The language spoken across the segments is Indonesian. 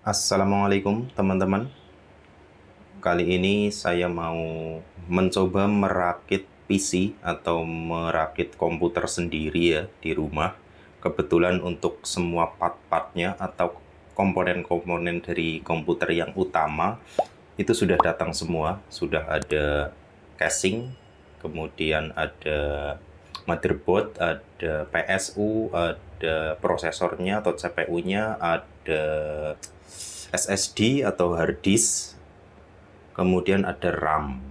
Assalamualaikum teman-teman. Kali ini saya mau mencoba merakit PC atau merakit komputer sendiri ya di rumah. Kebetulan untuk semua part-partnya atau komponen-komponen dari komputer yang utama itu sudah datang semua. Sudah ada casing, kemudian ada motherboard, ada PSU, ada prosesornya atau CPU-nya, ada SSD atau hard disk, kemudian ada RAM.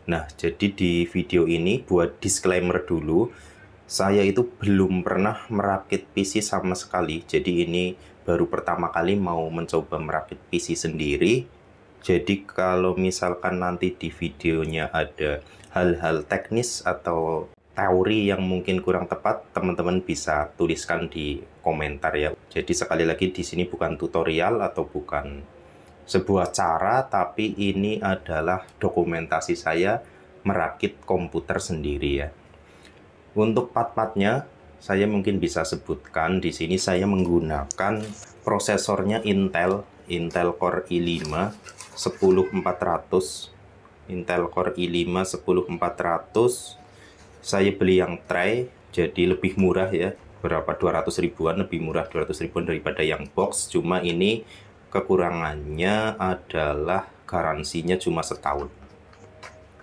Nah, jadi di video ini buat disclaimer dulu, saya itu belum pernah merakit PC sama sekali. Jadi ini baru pertama kali mau mencoba merakit PC sendiri. Jadi kalau misalkan nanti di videonya ada hal-hal teknis atau teori yang mungkin kurang tepat, teman-teman bisa tuliskan di komentar ya. Jadi sekali lagi di sini bukan tutorial atau bukan sebuah cara, tapi ini adalah dokumentasi saya merakit komputer sendiri ya. Untuk part-partnya, saya mungkin bisa sebutkan di sini saya menggunakan prosesornya Intel Core i5 10400. Intel Core i5 10400. Saya beli yang tray, jadi lebih murah ya. Berapa 200 ribuan, lebih murah 200 ribuan daripada yang box. Cuma ini kekurangannya adalah garansinya cuma setahun.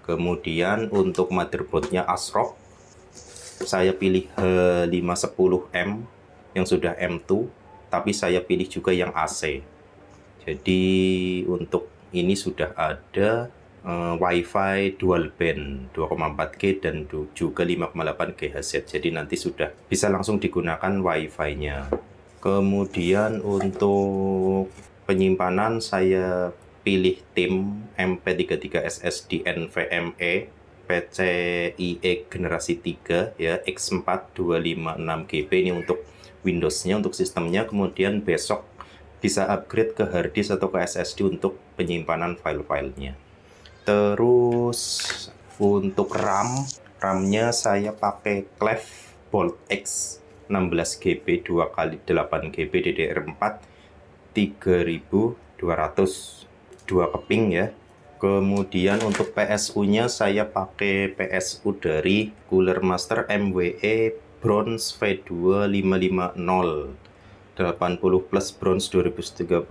Kemudian untuk motherboardnya ASRock, saya pilih H510M yang sudah M2, tapi saya pilih juga yang AC. Jadi untuk ini sudah ada WiFi dual band 2,4G dan juga 5,8 GHz. Jadi nanti sudah bisa langsung digunakan WiFi-nya. Kemudian untuk penyimpanan saya pilih tim MP33 SSD NVMe PCIe generasi 3 ya, X4 256GB. Ini untuk Windows-nya, untuk sistemnya. Kemudian besok bisa upgrade ke hard disk atau ke SSD untuk penyimpanan file-filenya. Terus untuk RAM-nya saya pakai Cleve Bolt X 16GB 2x8GB DDR4 3200, 2 keping ya. Kemudian untuk PSU-nya saya pakai PSU dari Cooler Master MWE Bronze V2 550 80 plus bronze 2030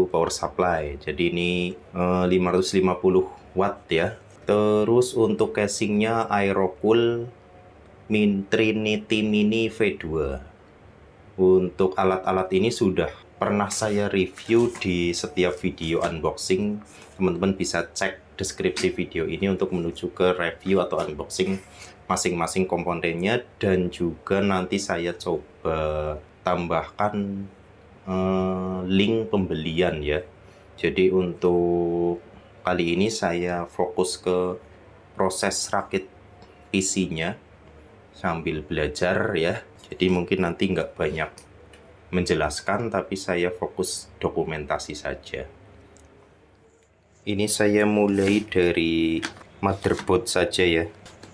power supply. Jadi ini 550 watt ya. Terus untuk casingnya Aerocool Trinity Mini V2. Untuk alat-alat ini sudah pernah saya review di setiap video unboxing. Teman-teman bisa cek deskripsi video ini untuk menuju ke review atau unboxing masing-masing komponennya, dan juga nanti saya coba tambahkan link pembelian ya. Jadi untuk kali ini saya fokus ke proses rakit PC-nya sambil belajar ya. Jadi mungkin nanti nggak banyak menjelaskan, tapi saya fokus dokumentasi saja. Ini saya mulai dari motherboard saja ya.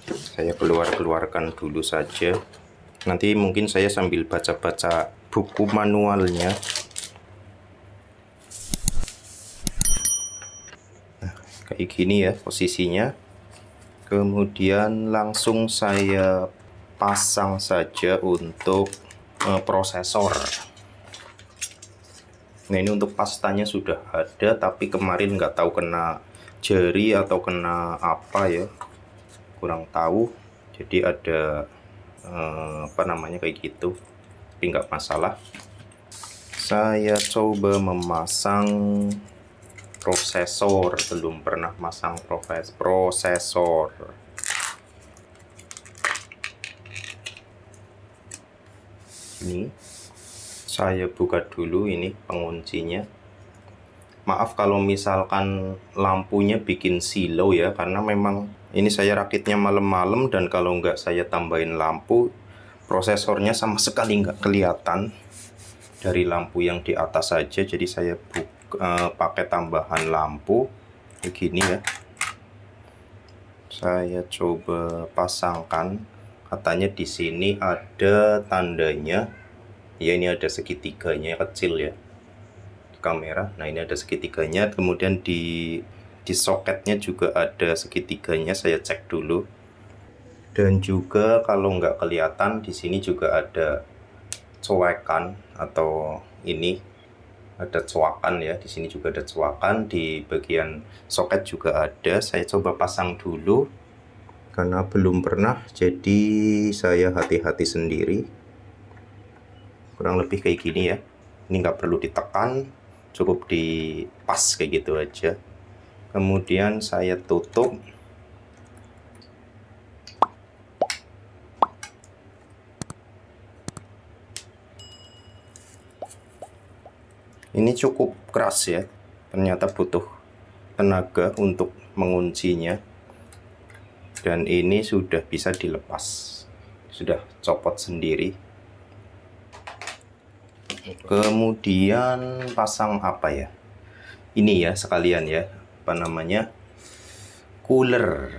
Saya keluarkan dulu saja. Nanti mungkin saya sambil baca-baca buku manualnya. Nah, kayak gini ya posisinya. Kemudian langsung saya pasang saja untuk prosesor. Nah, ini untuk pastanya sudah ada, tapi kemarin nggak tahu kena jari atau kena apa ya, kurang tahu. Jadi ada apa namanya kayak gitu, tapi nggak masalah. Saya coba memasang prosesor, belum pernah masang prosesor. Ini saya buka dulu ini penguncinya. Maaf kalau misalkan lampunya bikin silau ya, karena memang ini saya rakitnya malam-malam, dan kalau nggak saya tambahin lampu, prosesornya sama sekali nggak kelihatan dari lampu yang di atas saja. Jadi saya pakai tambahan lampu begini ya. Saya coba pasangkan. Katanya di sini ada tandanya ya, ini ada segitiganya kecil ya. kamera. Nah, ini ada segitiganya, kemudian di soketnya juga ada segitiganya, saya cek dulu. Dan juga kalau nggak kelihatan, di sini juga ada coekan atau ini ada coakan ya, di sini juga ada coakan, di bagian soket juga ada. Saya coba pasang dulu karena belum pernah, jadi saya hati-hati sendiri. Kurang lebih kayak gini ya, ini nggak perlu ditekan, cukup dipas kayak gitu aja. Kemudian saya tutup. Ini cukup keras ya, ternyata butuh tenaga untuk menguncinya. Dan ini sudah bisa dilepas, sudah copot sendiri. Kemudian pasang apa ya, ini ya sekalian ya, apa namanya, cooler.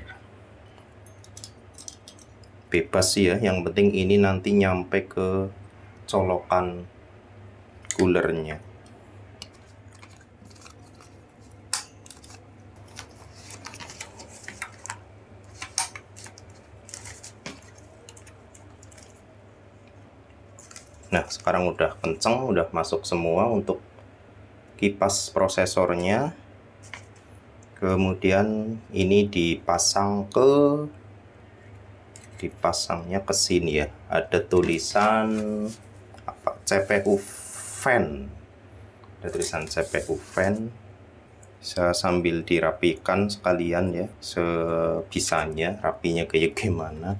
Bebas sih ya, yang penting ini nanti nyampe ke colokan coolernya. Nah, sekarang udah kenceng, udah masuk semua untuk kipas prosesornya. Kemudian ini dipasangnya ke sini ya. Ada tulisan apa? CPU fan. Ada tulisan CPU fan. Bisa sambil dirapikan sekalian ya, sebisanya, rapinya kayak gimana.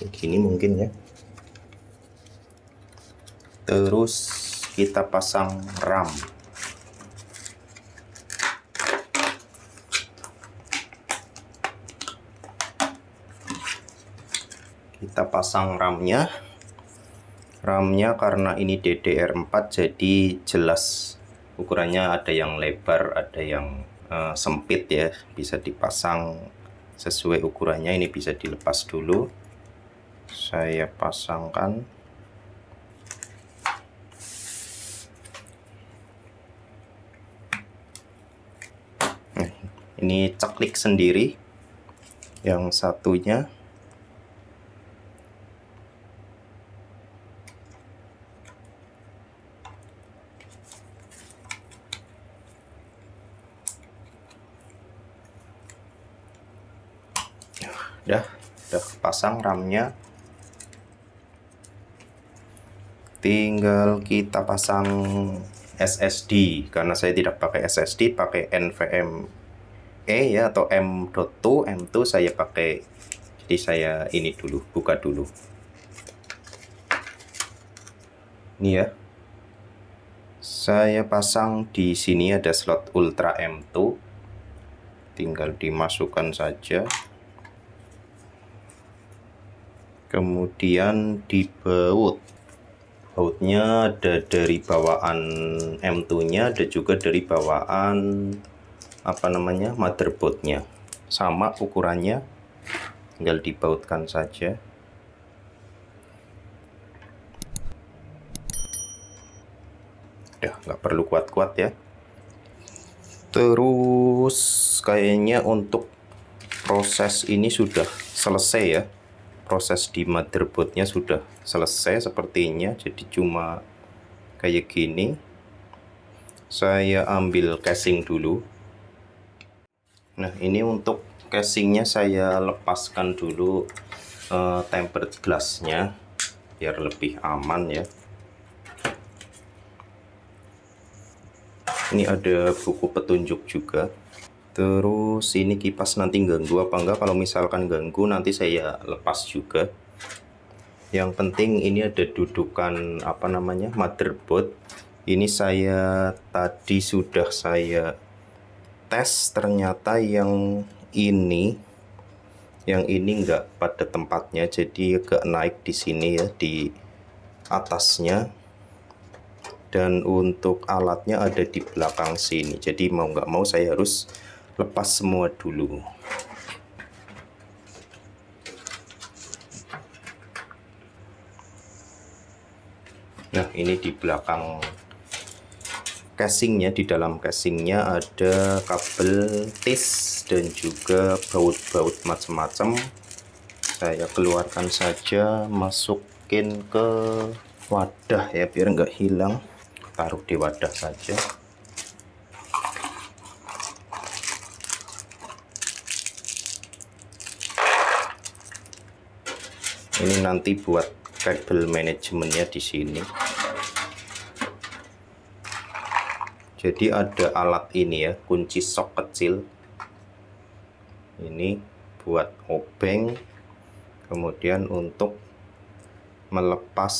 Gini mungkin ya. Terus kita pasang RAM. Kita pasang RAM-nya. RAM-nya karena ini DDR4 jadi jelas ukurannya, ada yang lebar, ada yang sempit ya, bisa dipasang sesuai ukurannya. Ini bisa dilepas dulu. Saya pasangkan. Nah, ini ceklik sendiri. Yang satunya. Udah pasang RAM-nya. Tinggal kita pasang SSD. Karena saya tidak pakai SSD, pakai NVMe ya, atau M.2. M2 saya pakai. Jadi saya ini dulu, buka dulu. Ini ya. Saya pasang di sini ada slot Ultra M2. Tinggal dimasukkan saja. Kemudian dibaut. Bautnya ada dari bawaan M2-nya, ada juga dari bawaan apa namanya, motherboardnya. Sama ukurannya, tinggal dibautkan saja. Udah, nggak perlu kuat-kuat ya. Terus kayaknya untuk proses ini sudah selesai ya. Proses di motherboardnya sudah selesai sepertinya, jadi cuma kayak gini. Saya ambil casing dulu. Nah, ini untuk casingnya saya lepaskan dulu tempered glassnya biar lebih aman ya. Ini ada buku petunjuk juga. Terus ini kipas nanti ganggu apa enggak, kalau misalkan ganggu nanti saya lepas juga. Yang penting ini ada dudukan apa namanya, motherboard. Ini saya tadi sudah saya tes, ternyata yang ini enggak pada tempatnya, jadi agak naik di sini ya, di atasnya. Dan untuk alatnya ada di belakang sini, jadi mau nggak mau saya harus lepas semua dulu. Nah, ini di belakang casingnya, di dalam casingnya ada kabel tis dan juga baut-baut macam-macam. Saya keluarkan saja, masukin ke wadah ya biar nggak hilang. Taruh di wadah saja. Ini nanti buat kabel manajemennya di sini. Jadi ada alat ini ya, kunci sok kecil. Ini buat obeng, kemudian untuk melepas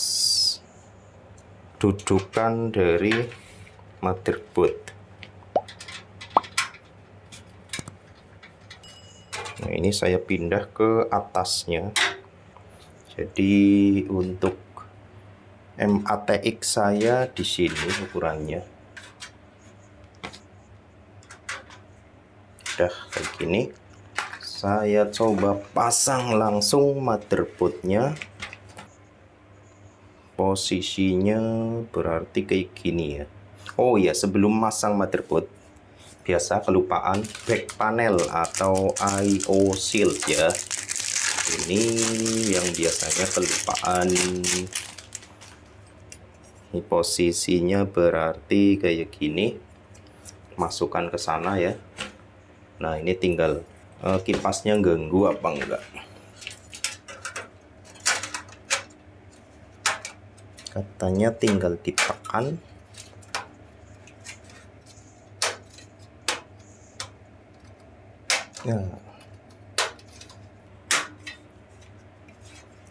dudukan dari motherboard. Nah, ini saya pindah ke atasnya. Jadi untuk MATX saya di sini ukurannya udah kayak gini. Saya coba pasang langsung motherboardnya. Posisinya berarti kayak gini ya. Oh ya, sebelum masang motherboard biasa kelupaan back panel atau I/O shield ya. Ini yang biasanya kelupaan. Ini posisinya berarti kayak gini. Masukkan ke sana ya. Nah, ini tinggal kipasnya ganggu apa enggak. Katanya tinggal ditekan.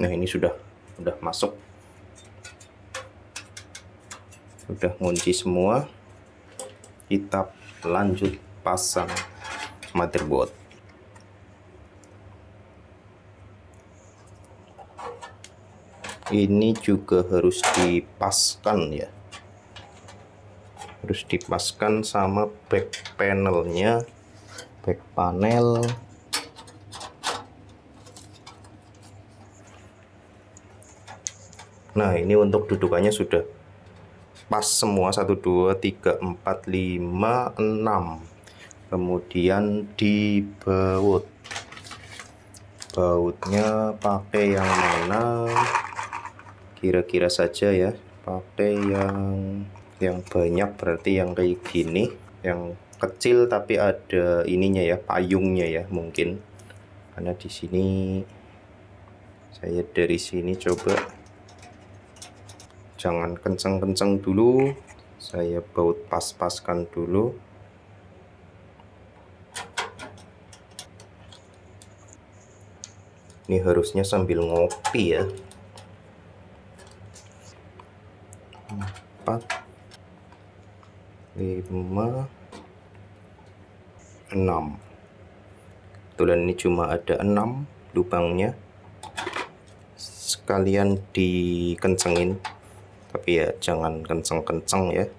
Nah, ini sudah masuk. Sudah ngunci semua. Kita lanjut pasang motherboard. Ini juga harus dipaskan ya. Harus dipaskan sama back panelnya. Back panel. Nah, ini untuk dudukannya sudah pas semua, 1 2 3 4 5 6. Kemudian di bautnya pakai yang mana? Kira-kira saja ya, pakai yang banyak, berarti yang kayak gini. Yang kecil tapi ada ininya ya, payungnya ya mungkin. Karena di sini saya dari sini coba. Jangan kenceng-kenceng dulu, saya baut pas-paskan dulu. Ini harusnya sambil ngopi ya. 4 5 6. Kebetulan ini cuma ada 6 lubangnya. Sekalian dikencengin. Tapi ya jangan kenceng-kenceng ya.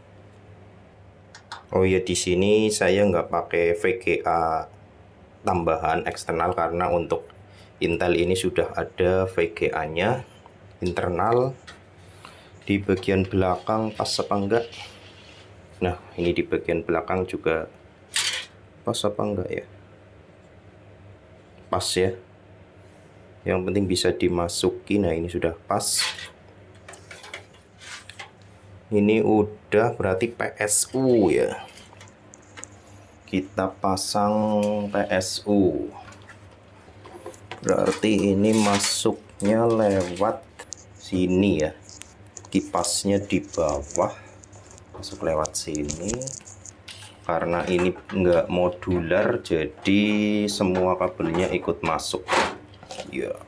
Oh ya, di sini saya nggak pakai VGA tambahan eksternal karena untuk Intel ini sudah ada VGA-nya internal. Di bagian belakang pas apa enggak? Nah, ini di bagian belakang juga pas apa enggak ya? Pas ya. Yang penting bisa dimasuki. Nah, ini sudah pas. Ini udah berarti PSU ya. Kita pasang PSU. Berarti ini masuknya lewat sini ya. Kipasnya di bawah. Masuk lewat sini. Karena ini enggak modular, jadi semua kabelnya ikut masuk. Ya.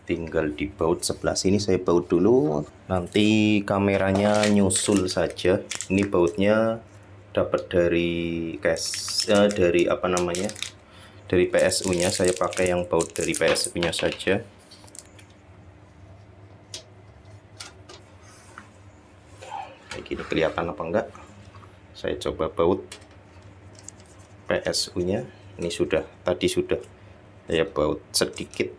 Tinggal dibaut sebelah sini, saya baut dulu. Nanti kameranya nyusul saja. Ini bautnya dapat dari dari apa namanya? Dari PSU-nya. Saya pakai yang baut dari PSU-nya saja. Kayak gini kelihatan apa enggak? Saya coba baut PSU-nya. Ini tadi sudah saya baut sedikit.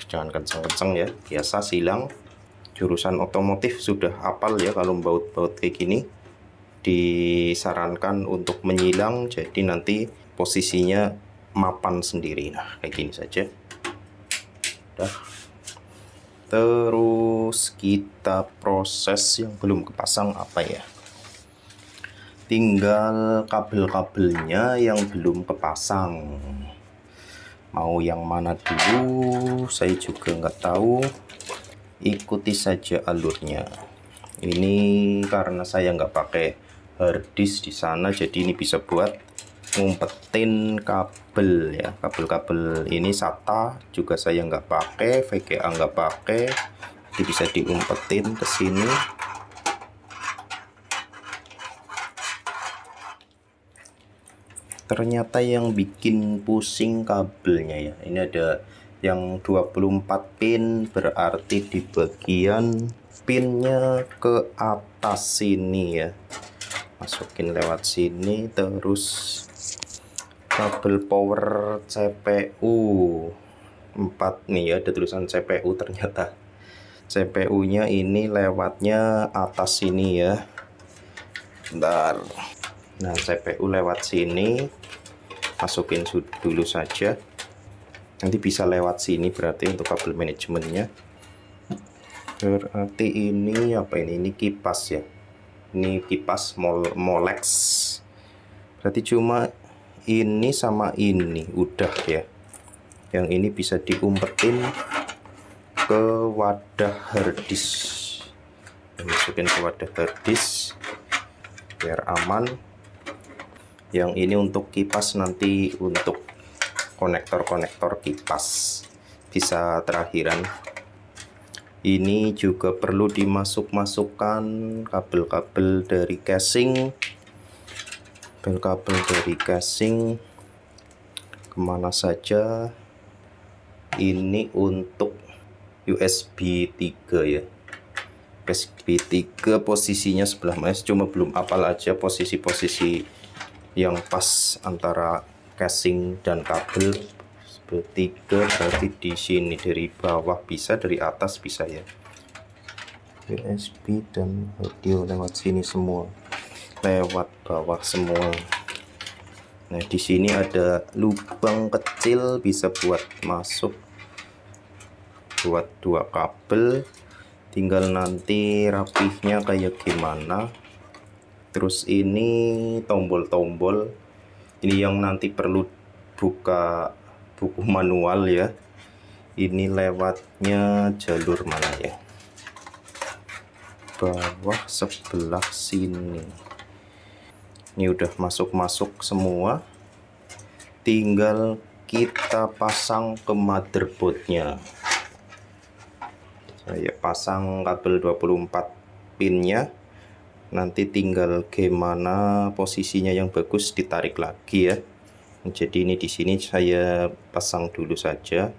jangan kenceng-kenceng ya, biasa silang. Jurusan otomotif sudah hafal ya, kalau baut-baut kayak gini disarankan untuk menyilang, jadi nanti posisinya mapan sendiri. Nah kayak gini saja. Udah. Terus kita proses yang belum kepasang apa ya, tinggal kabel-kabelnya yang belum kepasang. Mau yang mana dulu saya juga nggak tahu, ikuti saja alurnya. Ini karena saya nggak pakai harddisk di sana, jadi ini bisa buat ngumpetin kabel ya. Kabel-kabel ini SATA juga saya nggak pakai, VGA nggak pakai, jadi bisa diumpetin ke sini. Ternyata yang bikin pusing kabelnya ya, ini ada yang 24 pin, berarti di bagian pinnya ke atas sini ya, masukin lewat sini. Terus kabel power CPU 4 nih ya, ada tulisan CPU, ternyata CPU nya ini lewatnya atas sini ya. Bentar. Nah CPU lewat sini, masukin dulu saja, nanti bisa lewat sini berarti untuk kabel manajemennya. Berarti ini apa ini kipas ya, ini kipas Molex, berarti cuma ini sama ini udah ya. Yang ini bisa diumpetin ke wadah harddisk, masukin ke wadah harddisk biar aman. Yang ini untuk kipas, nanti untuk konektor-konektor kipas bisa terakhiran. Ini juga perlu dimasukkan kabel-kabel dari casing. Kabel-kabel dari casing kemana saja. Ini untuk USB 3 ya, USB 3 posisinya sebelah mana, cuma belum apal aja posisi-posisi yang pas antara casing dan kabel. Seperti 3 berarti di sini, dari bawah bisa, dari atas bisa ya. USB dan audio lewat sini semua, lewat bawah semua. Nah di sini ada lubang kecil, bisa buat masuk buat 2 kabel, tinggal nanti rapihnya kayak gimana. Terus ini tombol-tombol, ini yang nanti perlu buka buku manual ya. Ini lewatnya jalur mana ya, bawah sebelah sini. Ini udah masuk semua, tinggal kita pasang ke motherboardnya. Saya pasang kabel 24 pinnya, nanti tinggal gimana posisinya yang bagus ditarik lagi ya. Jadi ini di sini saya pasang dulu saja.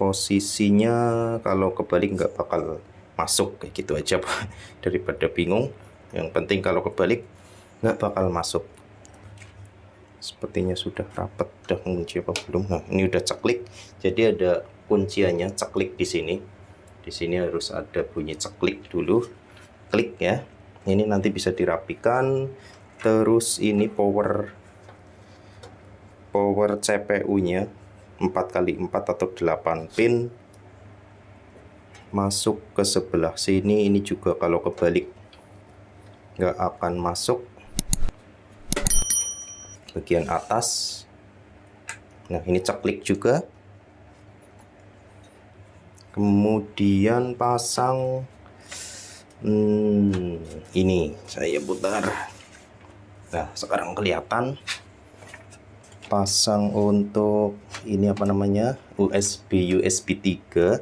Posisinya kalau kebalik nggak bakal masuk, kayak gitu aja Pak. Daripada bingung, yang penting kalau kebalik nggak bakal masuk. Sepertinya sudah rapat, udah kunci apa belum? Nah ini udah ceklik, jadi ada kunciannya ceklik di sini. Di sini harus ada bunyi ceklik dulu, klik ya. Ini nanti bisa dirapikan. Terus ini power CPU nya 4x4 atau 8 pin, masuk ke sebelah sini. Ini juga kalau kebalik nggak akan masuk, bagian atas. Nah ini ceklik juga. Kemudian pasang ini saya putar. Nah sekarang kelihatan. Pasang untuk ini apa namanya, USB 3.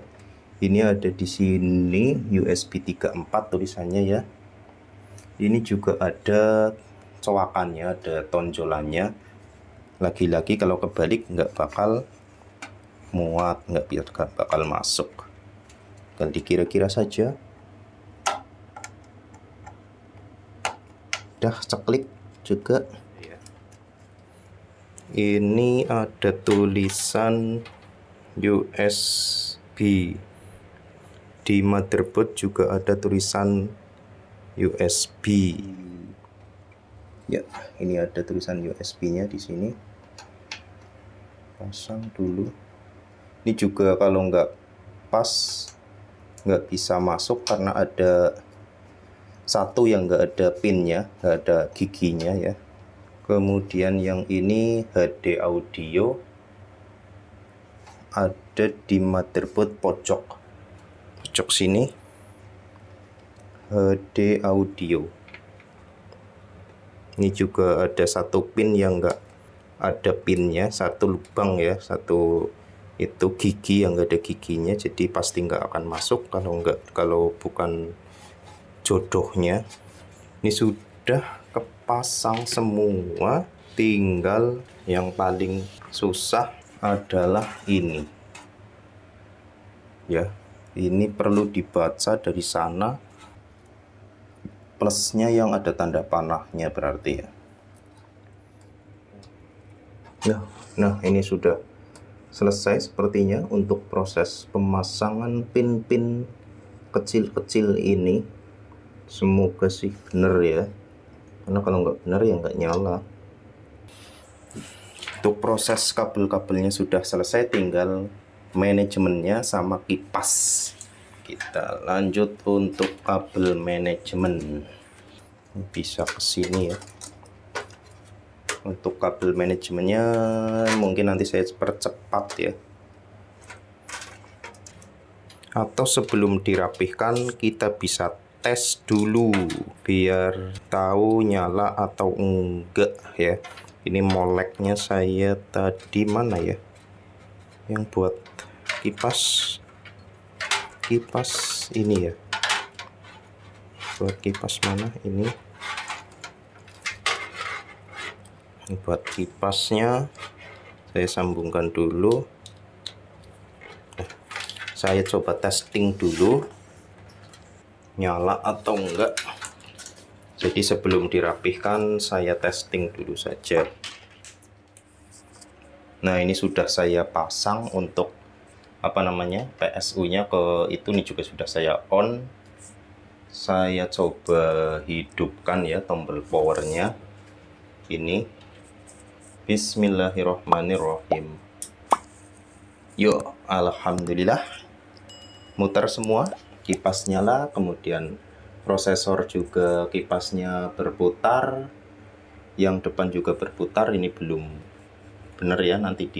Ini ada di sini USB 3.4 tulisannya ya. Ini juga ada cowakannya, ada tonjolannya. Lagi-lagi kalau kebalik nggak bakal muat, nggak bakal masuk. Dan dikira-kira saja. Udah ceklik juga. Ini ada tulisan USB. Di motherboard juga ada tulisan USB. Ya, ini ada tulisan USB-nya di sini. Pasang dulu. Ini juga kalau nggak pas nggak bisa masuk karena ada satu yang nggak ada pinnya, nggak ada giginya ya. Kemudian yang ini HD audio ada di motherboard pojok sini, HD audio. Ini juga ada satu pin yang nggak ada pinnya, satu lubang ya, satu itu gigi yang nggak ada giginya, jadi pasti nggak akan masuk kalau bukan jodohnya. Ini sudah kepasang semua, tinggal yang paling susah adalah ini ya. Ini perlu dibaca dari sana, plusnya yang ada tanda panahnya berarti ya. Nah ini sudah selesai sepertinya untuk proses pemasangan pin-pin kecil-kecil ini. Semoga sih bener ya, karena kalau nggak bener ya nggak nyala. Untuk proses kabel-kabelnya sudah selesai, tinggal manajemennya sama kipas. Kita lanjut untuk kabel manajemen. Bisa ke sini ya. Untuk kabel manajemennya mungkin nanti saya percepat ya. Atau sebelum dirapihkan kita bisa tes dulu biar tahu nyala atau enggak ya. Ini moleknya saya tadi mana ya, yang buat kipas ini ya, buat kipas mana ini buat kipasnya saya sambungkan dulu. Saya coba testing dulu nyala atau enggak. Jadi sebelum dirapihkan saya testing dulu saja. Nah ini sudah saya pasang untuk PSU-nya ke itu. Ini juga sudah saya on. Saya coba hidupkan ya tombol powernya. Ini Bismillahirrohmanirrohim. Yuk, alhamdulillah muter semua, kipas nyala, kemudian prosesor juga kipasnya berputar, yang depan juga berputar. Ini belum bener ya, nanti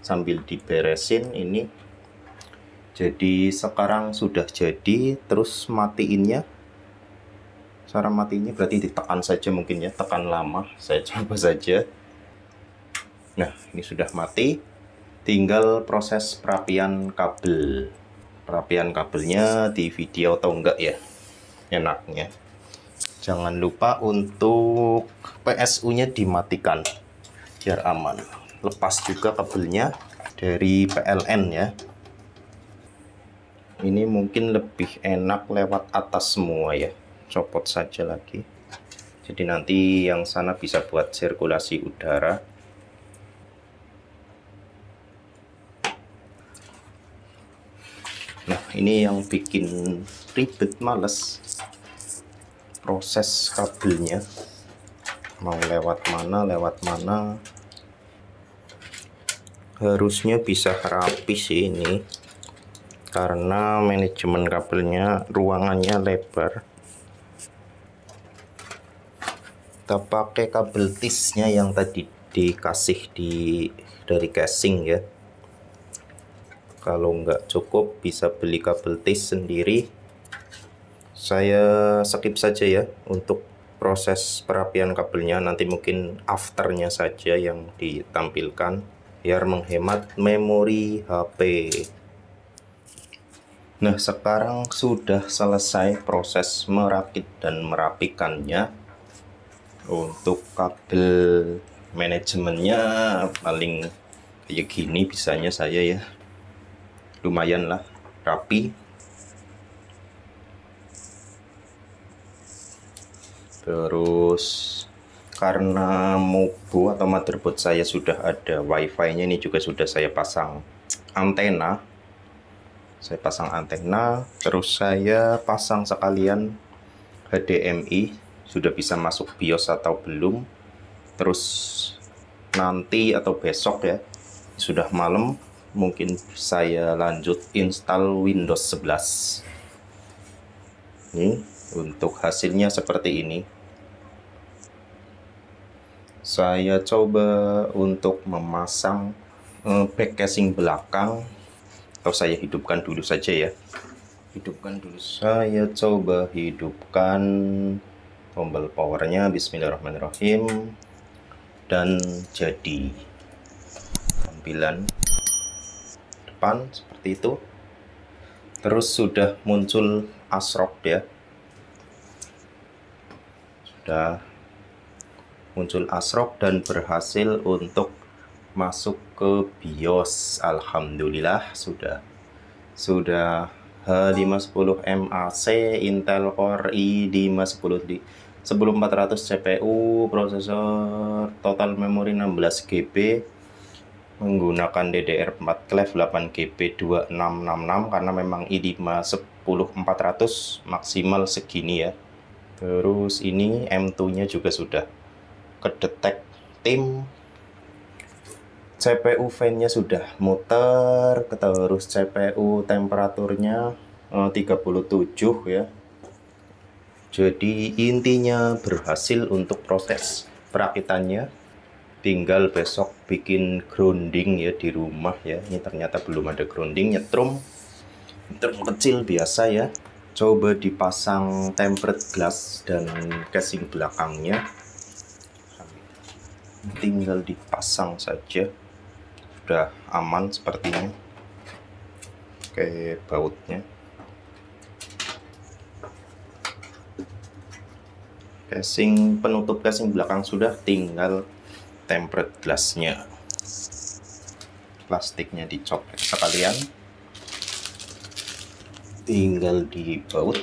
sambil diberesin ini. Jadi sekarang sudah jadi. Terus matiinnya, cara matinya berarti ditekan saja mungkin ya, tekan lama. Saya coba saja. Nah ini sudah mati, tinggal proses perapian kabel. Perapian kabelnya di video atau enggak ya enaknya. Jangan lupa untuk PSU-nya dimatikan biar aman. Lepas juga kabelnya dari PLN ya. Ini mungkin lebih enak lewat atas semua ya. Copot saja lagi. Jadi nanti yang sana bisa buat sirkulasi udara. Nah ini yang bikin ribet, males proses kabelnya, mau lewat mana. Harusnya bisa rapi sih ini, karena manajemen kabelnya ruangannya lebar. Kita pakai kabel tisnya yang tadi dikasih dari casing ya. Kalau nggak cukup bisa beli kabel tis sendiri. Saya skip saja ya untuk proses perapian kabelnya, nanti mungkin afternya saja yang ditampilkan biar menghemat memori HP. Nah sekarang sudah selesai proses merakit dan merapikannya. Untuk kabel manajemennya paling kayak gini bisanya saya ya, lumayan lah rapi. Terus karena MOBO atau motherboard saya sudah ada wifi-nya, ini juga sudah saya pasang antena. Saya pasang antena, terus saya pasang sekalian HDMI. Sudah bisa masuk BIOS atau belum. Terus nanti atau besok ya, sudah malam, mungkin saya lanjut install Windows 11. Ini untuk hasilnya seperti ini. Saya coba untuk memasang back casing belakang, atau saya hidupkan dulu saja ya. Saya coba hidupkan tombol powernya. Bismillahirrahmanirrahim. Dan jadi tampilan depan seperti itu. Terus sudah muncul ASRock ya. Sudah muncul ASRock dan berhasil untuk masuk ke BIOS. Alhamdulillah sudah H510 MAC Intel Core i510 10400 CPU, prosesor, total memori 16 GB, menggunakan DDR4 Clef 8 GB 2666 karena memang i5 10400 maksimal segini ya. Terus ini M2-nya juga sudah kedetek tim. CPU fan-nya sudah muter, terus CPU temperaturnya 37 ya. Jadi intinya berhasil untuk proses perakitannya. Tinggal besok bikin grounding ya di rumah ya. Ini ternyata belum ada grounding, nyetrum kecil biasa ya. Coba dipasang tempered glass dan casing belakangnya. Tinggal dipasang saja. Sudah aman sepertinya. Oke, bautnya. Penutup casing belakang sudah, tinggal tempered glassnya. Plastiknya dicopot sekalian, tinggal dibaut.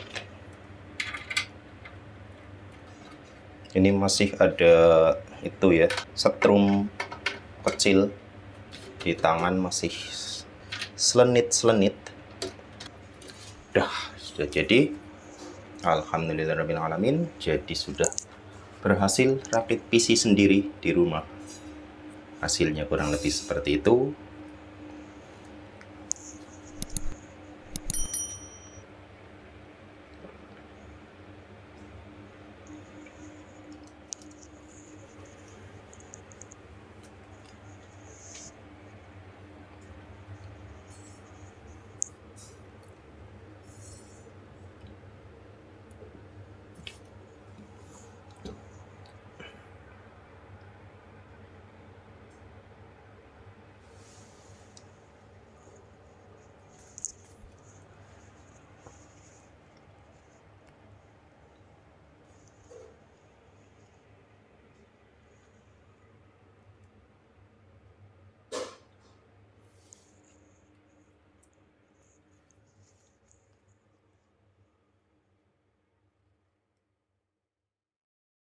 Ini masih ada itu ya, setrum kecil di tangan, masih selenit-selenit. Sudah jadi. Alhamdulillahirrahmanirrahim. Jadi sudah berhasil rakit PC sendiri di rumah. Hasilnya kurang lebih seperti itu.